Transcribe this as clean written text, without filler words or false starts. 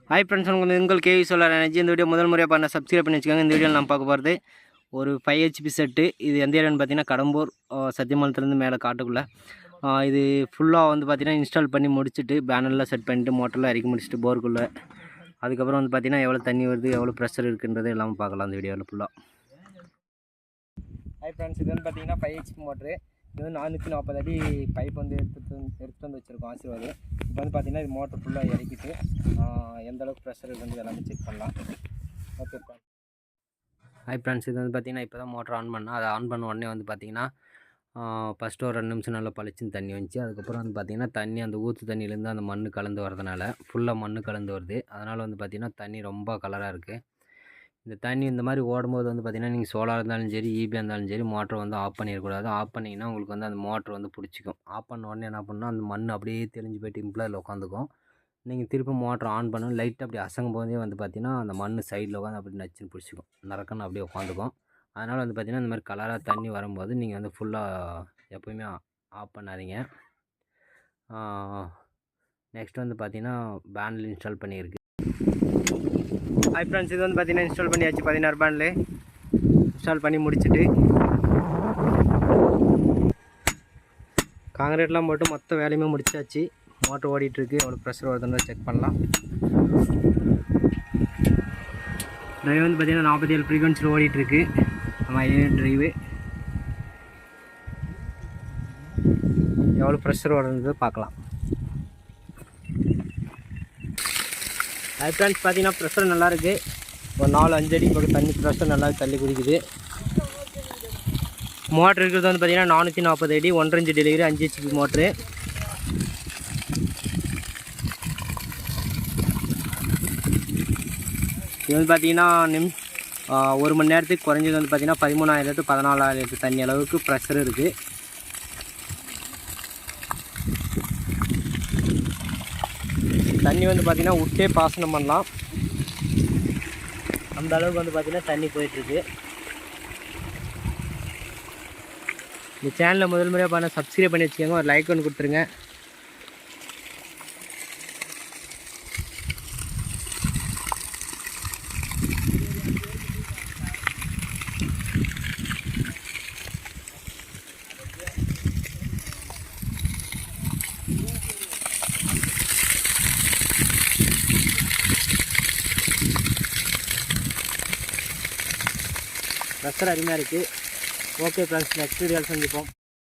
Hi friends, உங்கள் KV solar energy. இந்த video முதல் முறையாக பண்ண சப்ஸ்கிரைப் பண்ணி வச்சுக்கோங்க. இந்த வீடியோவில் நான் பார்க்க போகிறது ஒரு 5 HP செட்டு. இது எந்த இடம்னு பார்த்தீங்கன்னா கடம்பூர் சத்தியமங்கலத்துலேருந்து மேலே காட்டுக்குள்ளே. இது ஃபுல்லாக வந்து பார்த்திங்கன்னா இன்ஸ்டால் பண்ணி முடிச்சுட்டு பேனர்லாம் செட் பண்ணிவிட்டு மோட்டர்லாம் இறக்கி முடிச்சுட்டு போருக்குள்ளே. அதுக்கப்புறம் வந்து பார்த்திங்கன்னா எவ்வளோ தண்ணி வருது, எவ்வளோ ப்ரெஷர் இருக்குன்றது எல்லாமே பார்க்கலாம் அந்த வீடியோவில் ஃபுல்லாக. ஹாய் ஃப்ரெண்ட்ஸ், இது வந்து பார்த்திங்கன்னா 5 HP மோட்ரு. இது வந்து 440 அடி பைப் வந்து எடுத்துகிட்டு வந்து வச்சுருக்கோம் ஆசீர்வாது. இப்போ வந்து பார்த்திங்கன்னா இது மோட்டர் ஃபுல்லாக இறக்கிட்டு எந்த அளவுக்கு ப்ரெஷர் இருக்குன்னு எல்லாமே செக் பண்ணலாம். Okay friends. ஹாய் ஃப்ரெண்ட்ஸ், இது வந்து பார்த்திங்கன்னா இப்போ தான் மோட்டர் ஆன் பண்ணால் அதை ஆன் பண்ண உடனே வந்து பார்த்திங்கன்னா ஃபஸ்ட்டு ஒரு 2 நிமிஷம் நல்லா பளிச்சுன்னு தண்ணி வந்துச்சு. அதுக்கப்புறம் வந்து பார்த்திங்கன்னா தண்ணி அந்த ஊற்று தண்ணியிலேருந்து அந்த மண் கலந்து வரதுனால ஃபுல்லாக மண் கலந்து வருது. அதனால் வந்து பார்த்திங்கன்னா தண்ணி ரொம்ப கலராக இருக்குது. இந்த தண்ணி இந்த மாதிரி ஓடும்போது வந்து பார்த்திங்கன்னா நீங்கள் சோலார் இருந்தாலும் சரி, ஈபியாக இருந்தாலும் சரி, மோட்டர் வந்து ஆஃப் பண்ணிடக்கூடாது. ஆஃப் பண்ணிங்கன்னா உங்களுக்கு வந்து அந்த மோட்ரு வந்து பிடிச்சிக்கும். ஆஃப் பண்ண உடனே என்ன பண்ணால் அந்த மண் அப்படியே தெளிஞ்சு போய்ட்டு இம்ப்ளாயில் உட்காந்துக்கும். நீங்கள் திருப்பி மோட்டர் ஆன் பண்ணணும், லைட்டாக அப்படி அசங்கும் போதே வந்து பார்த்திங்கன்னா அந்த மண் சைடில் உட்காந்து அப்படி நச்சுன்னு பிடிச்சிக்கும், நரக்கன்னு அப்படியே உட்காந்துக்கும். அதனால் வந்து பார்த்திங்கன்னா இந்த மாதிரி கலராக தண்ணி வரும்போது நீங்கள் வந்து ஃபுல்லாக எப்போயுமே ஆஃப் பண்ணாதீங்க. நெக்ஸ்ட் வந்து பார்த்திங்கன்னா பேனல் இன்ஸ்டால் பண்ணியிருக்கு. ஹாய் ஃப்ரெண்ட்ஸ், இது வந்து பார்த்திங்கன்னா இன்ஸ்டால் பண்ணியாச்சு. 16 பேனல் இன்ஸ்டால் பண்ணி முடிச்சுட்டு காங்கிரீட்லாம் போட்டு மொத்த வேலையுமே முடிச்சாச்சு. மோட்டர் ஓடிட்டுருக்கு, எவ்வளோ ப்ரெஷர் வருதுன்னு செக் பண்ணலாம். ட்ரைவ் வந்து பார்த்திங்கன்னா 47 ஃப்ரீக்வன்சியில் ஓடிட்டுருக்கு. நம்ம ட்ரைவு எவ்வளோ ப்ரெஷர் வருதுன்னு பார்க்கலாம். ஹாய் ஃப்ரெண்ட்ஸ், பார்த்திங்கன்னா ப்ரெஷர் நல்லாயிருக்கு. ஒரு 4-5 அடி பக்கம் தண்ணி ப்ரெஷர் நல்லா தள்ளி குடிக்குது. மோட்ரு இருக்கிறது வந்து பார்த்திங்கன்னா 440 அடி 1.5 இன்ச் டெலிவரி 5 HP மோட்ரு. இது வந்து பார்த்திங்கன்னா ஒரு மணி நேரத்துக்கு குறைஞ்சது வந்து பார்த்திங்கன்னா 13,000 to 14,000 தண்ணி அளவுக்கு ப்ரெஷர் இருக்குது. தண்ணி வந்து பார்த்திங்கன்னா விட்டே பாசனம் பண்ணலாம், அந்த அளவுக்கு வந்து பார்த்திங்கன்னா தண்ணி போயிட்டுருக்கு. இந்த சேனலை முதல் முறையாக பண்ண சப்ஸ்கிரைப் பண்ணி வச்சுக்கோங்க, ஒரு லைக் ஒன்று கொடுத்துருங்க. ப்ரெஷர் அருமையாக இருக்குது. ஓகே ஃப்ரெண்ட்ஸ், நெக்ஸ்ட் வீடியோவில் சந்திப்போம்.